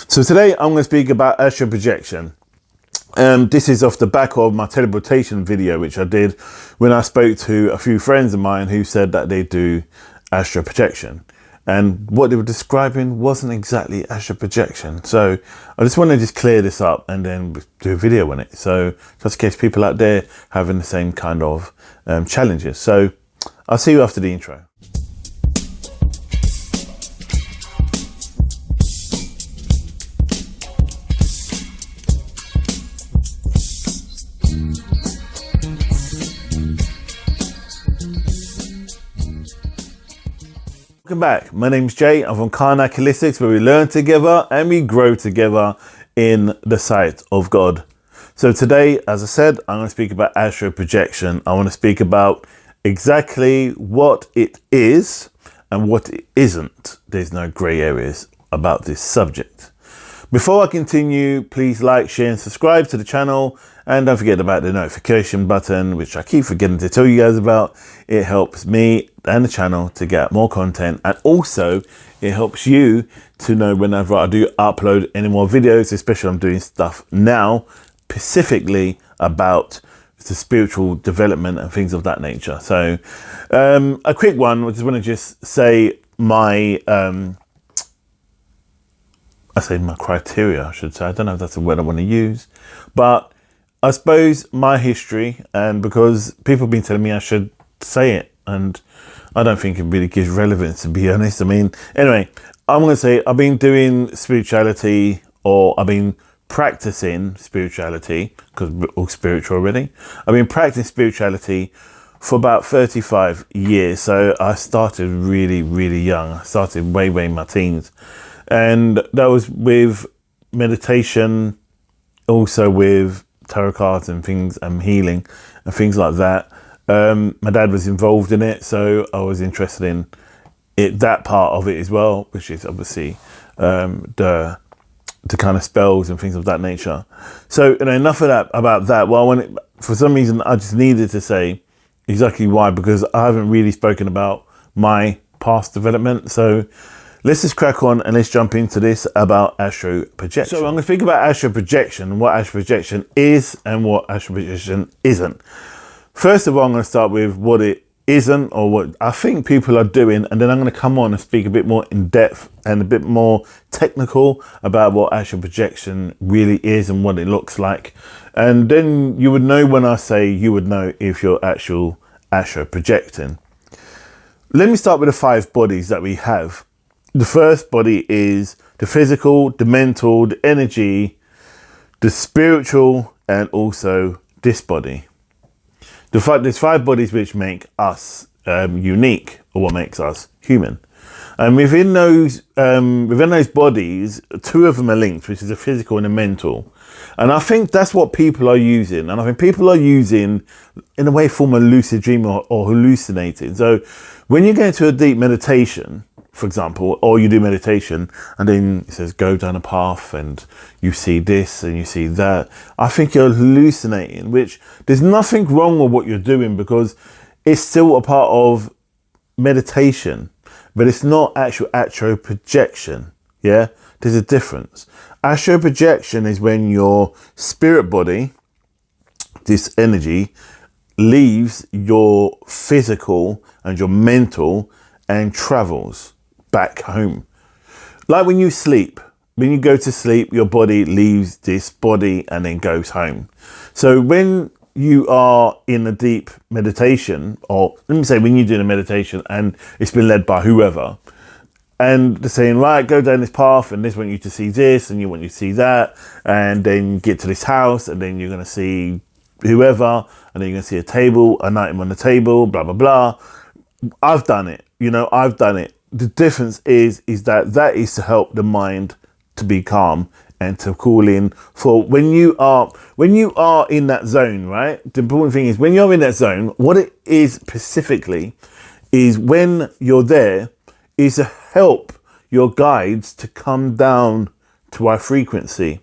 So today I'm going to speak about astral projection. This is off the back of my teleportation video, which I did when I spoke to a few friends of mine who said that they do astral projection. And what they were describing wasn't exactly astral projection. So I just want to clear this up and then do a video on it. So just in case people out there having the same kind of challenges. So I'll see you after the intro. Welcome back. My name's Jay. I'm from Karnak Holistics, where we learn together and we grow together in the sight of God. So today, as I said, I'm going to speak about astral projection. I want to speak about exactly what it is and what it isn't. There's no grey areas about this subject. Before I continue, please like, share and subscribe to the channel. And don't forget about the notification button, which I keep forgetting to tell you guys about. It helps me and the channel to get more content. And also it helps you to know whenever I do upload any more videos, especially I'm doing stuff now specifically about the spiritual development and things of that nature. So a quick one, I just want to just say my my criteria, I should say. I don't know if that's the word I want to use, but I suppose my history, and because people have been telling me I should say it, and I don't think it really gives relevance, to be honest. I mean, anyway, I'm going to say I've been doing spirituality, or I've been practicing spirituality, because we're all spiritual already. I've been practicing spirituality for about 35 years. So I started really, really young. I started way in my teens. And that was with meditation, also with tarot cards and things, and healing and things like that. My dad was involved in it, so I was interested in it, that part of it as well, which is obviously the kind of spells and things of that nature. So enough of that about that. Well, for some reason I just needed to say exactly why, because I haven't really spoken about my past development. So let's just crack on and let's jump into this about astral projection. So I'm going to speak about astral projection and what astral projection is and what astral projection isn't. First of all, I'm going to start with what it isn't, or what I think people are doing, and then I'm going to come on and speak a bit more in depth and a bit more technical about what astral projection really is and what it looks like. And then you would know when I say you would know if you're astral projecting. Let me start with the 5 bodies that we have. The first body is the physical, the mental, the energy, the spiritual, and also this body. There's 5 bodies which make us unique, or what makes us human. And within those bodies, 2 of them are linked, which is the physical and the mental. And I think that's what people are using. And I think people are using, in a way, form of lucid dream or hallucinating. So when you go into a deep meditation, for example, or you do meditation and then it says go down a path and you see this and you see that, I think you're hallucinating, which there's nothing wrong with what you're doing, because it's still a part of meditation, but it's not actual astral projection. Yeah, there's a difference. Astral projection is when your spirit body, this energy, leaves your physical and your mental and travels back home. Like when you sleep, when you go to sleep, your body leaves this body and then goes home. So when you are in a deep meditation, or let me say when you're doing a meditation and it's been led by whoever, and they're saying, right, go down this path and this want you to see this and you want you to see that, and then get to this house and then you're going to see whoever, and then you're going to see a table, an item on the table, blah, blah, blah. I've done it. I've done it. The difference is that is to help the mind to be calm and to call in for when you are in that zone, right? The important thing is when you're in that zone, what it is specifically is when you're there is to help your guides to come down to our frequency.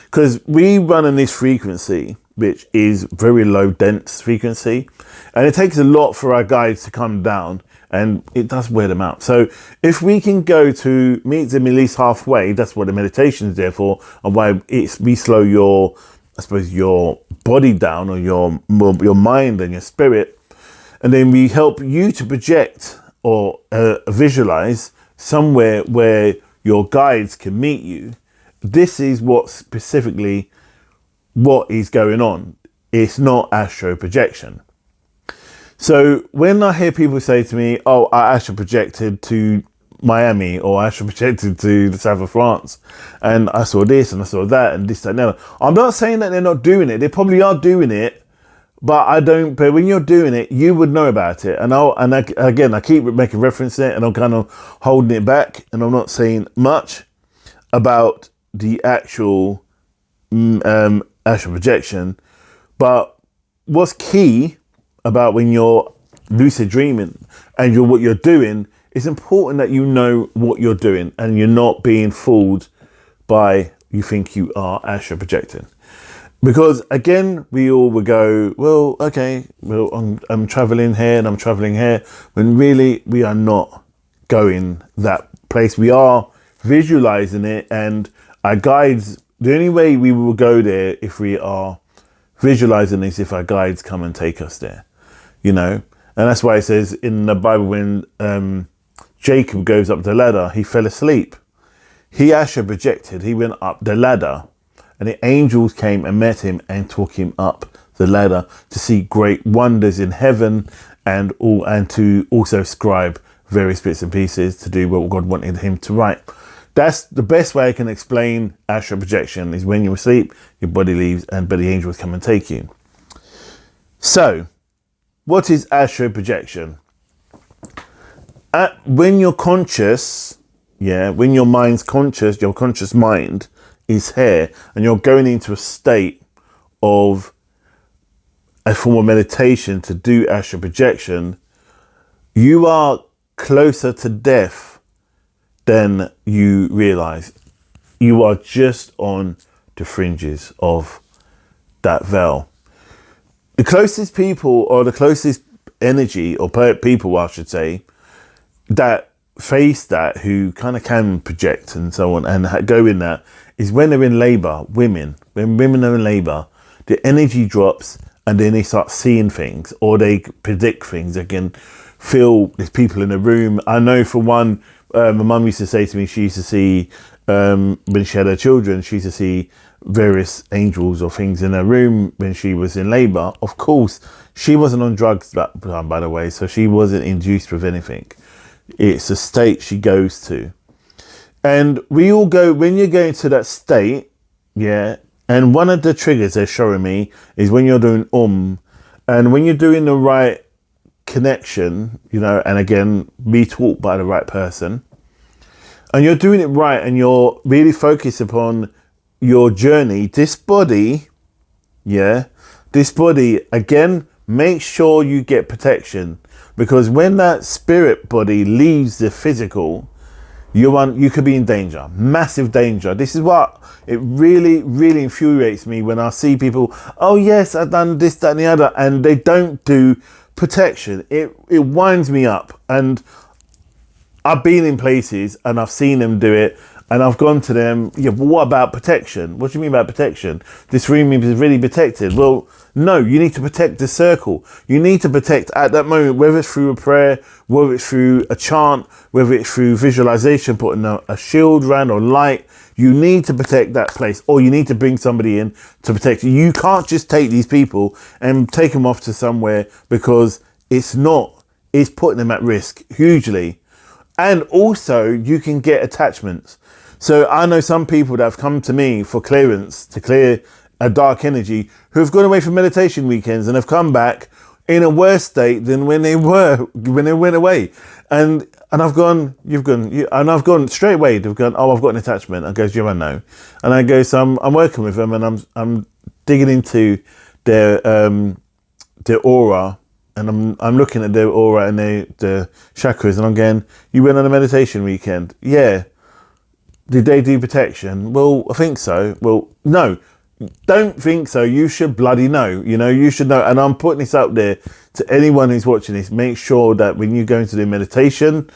Because we run on this frequency, which is very low dense frequency, and it takes a lot for our guides to come down and it does wear them out. So if we can go to meet them at least halfway, that's what the meditation is there for, and why we slow your, I suppose, your body down, or your mind and your spirit, and then we help you to project or visualize somewhere where your guides can meet you. This is what specifically what is going on. It's not astral projection. So when I hear people say to me, oh, I astral projected to Miami, or I astral projected to the south of France, and I saw this and I saw that and this, that, and the other. I'm not saying that they're not doing it. They probably are doing it, but I don't. But when you're doing it, you would know about it. And I keep making reference to it, and I'm kind of holding it back, and I'm not saying much about the actual astral projection. But what's key about when you're lucid dreaming and what you're doing, it's important that you know what you're doing and you're not being fooled by you think you are astral projecting. Because again, we all would go, well, okay, well, I'm traveling here and I'm traveling here, when really we are not going that place. We are visualizing it, and our guides, the only way we will go there if we are visualizing is if our guides come and take us there, you know. And that's why it says in the Bible, when Jacob goes up the ladder, he fell asleep. He astral projected, he went up the ladder, and the angels came and met him and took him up the ladder to see great wonders in heaven, and to also scribe various bits and pieces to do what God wanted him to write. That's the best way I can explain astral projection, is when you're asleep, your body leaves, but the angels come and take you. So, what is astral projection? When you're conscious, when your mind's conscious, your conscious mind is here, and you're going into a state of a form of meditation to do astral projection, you are closer to death than you realize. You are just on the fringes of that veil. The closest people, or the closest energy, or people, I should say, that face that, who kind of can project and so on and go in that, is when they're in labor. When women are in labor, the energy drops, and then they start seeing things, or they predict things. They can feel there's people in the room. I know for one, my mum used to say to me, she used to see, when she had her children, she used to see various angels or things in her room when she was in labor. Of course, she wasn't on drugs back then, by the way, so she wasn't induced with anything. It's a state she goes to. And we all go, when you're going to that state, and one of the triggers they're showing me is when you're doing and when you're doing the right connection, and again, be taught by the right person, and you're doing it right, and you're really focused upon your journey, this body, again, make sure you get protection, because when that spirit body leaves the physical, you could be in danger, massive danger. This is what it really, really infuriates me when I see people, oh yes, I've done this, that, and the other, and they don't do protection. It winds me up. And I've been in places and I've seen them do it, and I've gone to them, but what about protection? What do you mean by protection? This room is really protected. Well, no, you need to protect the circle. You need to protect at that moment, whether it's through a prayer, whether it's through a chant, whether it's through visualization, putting a shield around or light. You need to protect that place, or you need to bring somebody in to protect you. You can't just take these people and take them off to somewhere, because it's putting them at risk hugely. And also you can get attachments. So I know some people that have come to me for clearance, to clear a dark energy, who have gone away for meditation weekends and have come back in a worse state than when they went away. And I've gone, and I've gone straight away. They've gone, oh, I've got an attachment. I go, do you know? And I go, so I'm working with them, and I'm digging into their aura, and I'm looking at their aura and the chakras, and I'm going, you went on a meditation weekend? Yeah. Did they do protection? Well, I think so. Well, no. don't think so. You should bloody know. You know, you should know. And I'm putting this out there to anyone who's watching this. Make sure that when you go into the meditation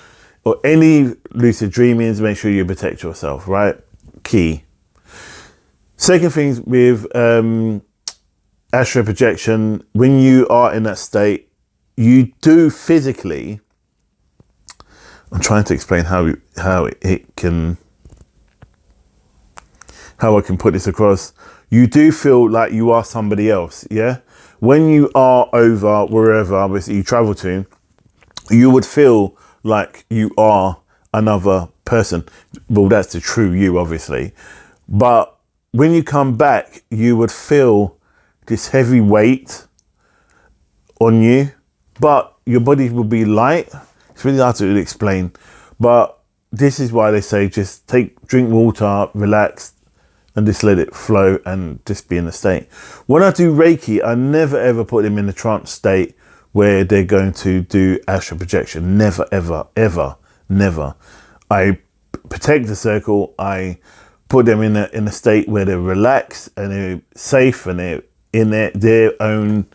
or any lucid dreamings, make sure you protect yourself, right? Key. Second thing with astral projection, when you are in that state, you do physically, I'm trying to explain how I can put this across. You do feel like you are somebody else, yeah? When you are over wherever obviously you travel to, you would feel like you are another person. Well, that's the true you, obviously. But when you come back, you would feel this heavy weight on you, but your body will be light. It's really hard to explain, but this is why they say just drink water, relax, and just let it flow and just be in the state. When I do Reiki, I never ever put them in a trance state where they're going to do astral projection. Never, ever, ever, never. I protect the circle. I put them in a state where they're relaxed and they're safe and they're in their own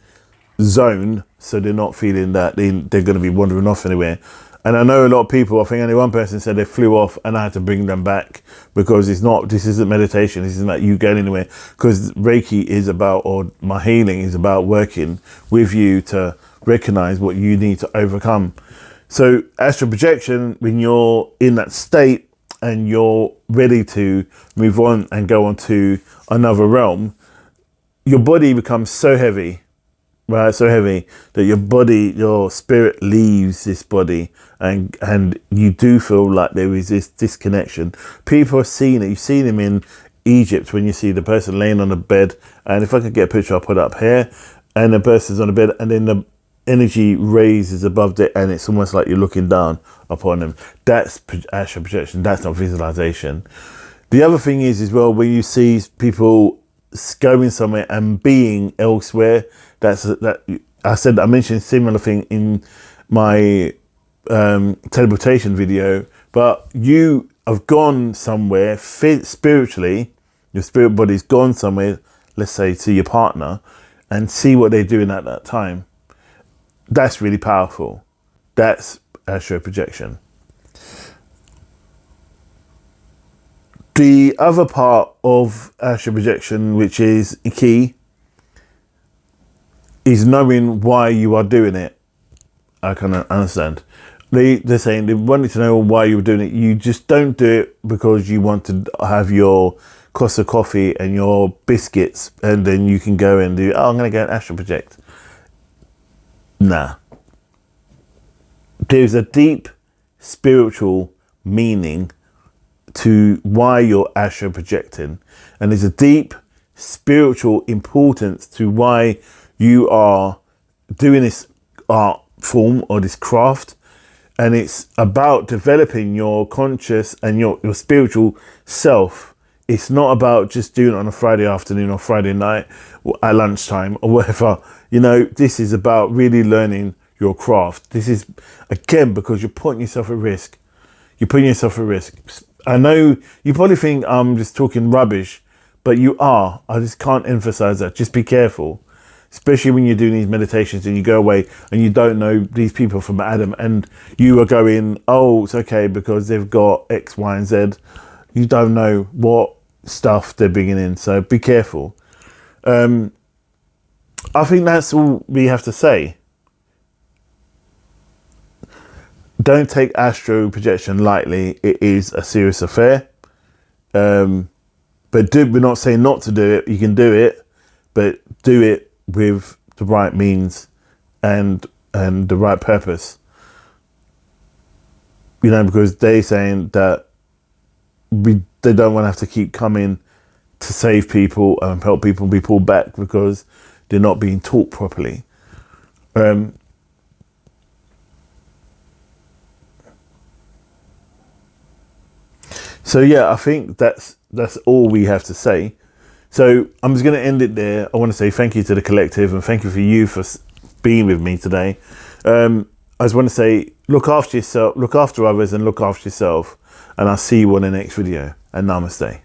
zone, so they're not feeling that they're going to be wandering off anywhere. And I know a lot of people, I think only one person said they flew off and I had to bring them back because this isn't meditation. This isn't like you going anywhere, because Reiki is about, or my healing is about working with you to recognize what you need to overcome. So astral projection, when you're in that state and you're ready to move on and go on to another realm, your body becomes so heavy, right? So heavy that your spirit leaves this body, and you do feel like there is this disconnection. People have seen it. You've seen them in Egypt when you see the person laying on a bed, and if I could get a picture, I'll put it up here, and the person's on the bed, and then the energy raises above it, and it's almost like you're looking down upon them. That's astral projection. That's not visualization. The other thing is as well, when you see people going somewhere and being elsewhere, I mentioned a similar thing in my teleportation video, but you have gone somewhere spiritually, your spirit body's gone somewhere, let's say to your partner, and see what they're doing at that time. That's really powerful. That's astral projection. The other part of astral projection, which is key, is knowing why you are doing it. I can understand. They're saying they wanted to know why you were doing it. You just don't do it because you want to have your Costa coffee and your biscuits, and then you can go and do, I'm going to go and astral project. Nah. There's a deep spiritual meaning to why you're astral projecting, and there's a deep spiritual importance to why you are doing this art form or this craft. And it's about developing your conscious and your spiritual self. It's not about just doing it on a Friday afternoon or Friday night or at lunchtime or whatever. You know, this is about really learning your craft. This is, again, because you're putting yourself at risk. You're putting yourself at risk. I know you probably think I'm just talking rubbish, but you are. I just can't emphasize that. Just be careful. Especially when you're doing these meditations and you go away and you don't know these people from Adam, and you are going, oh, it's okay because they've got X, Y, and Z. You don't know what stuff they're bringing in. So be careful. I think that's all we have to say. Don't take astral projection lightly. It is a serious affair. But we're not saying not to do it. You can do it, but do it with the right means and the right purpose. You know, because they're saying that they don't want to have to keep coming to save people and help people be pulled back because they're not being taught properly. So yeah, I think that's all we have to say. So I'm just going to end it there. I want to say thank you to the collective and thank you for being with me today. I just want to say, look after yourself, look after others, and look after yourself. And I'll see you on the next video. And namaste.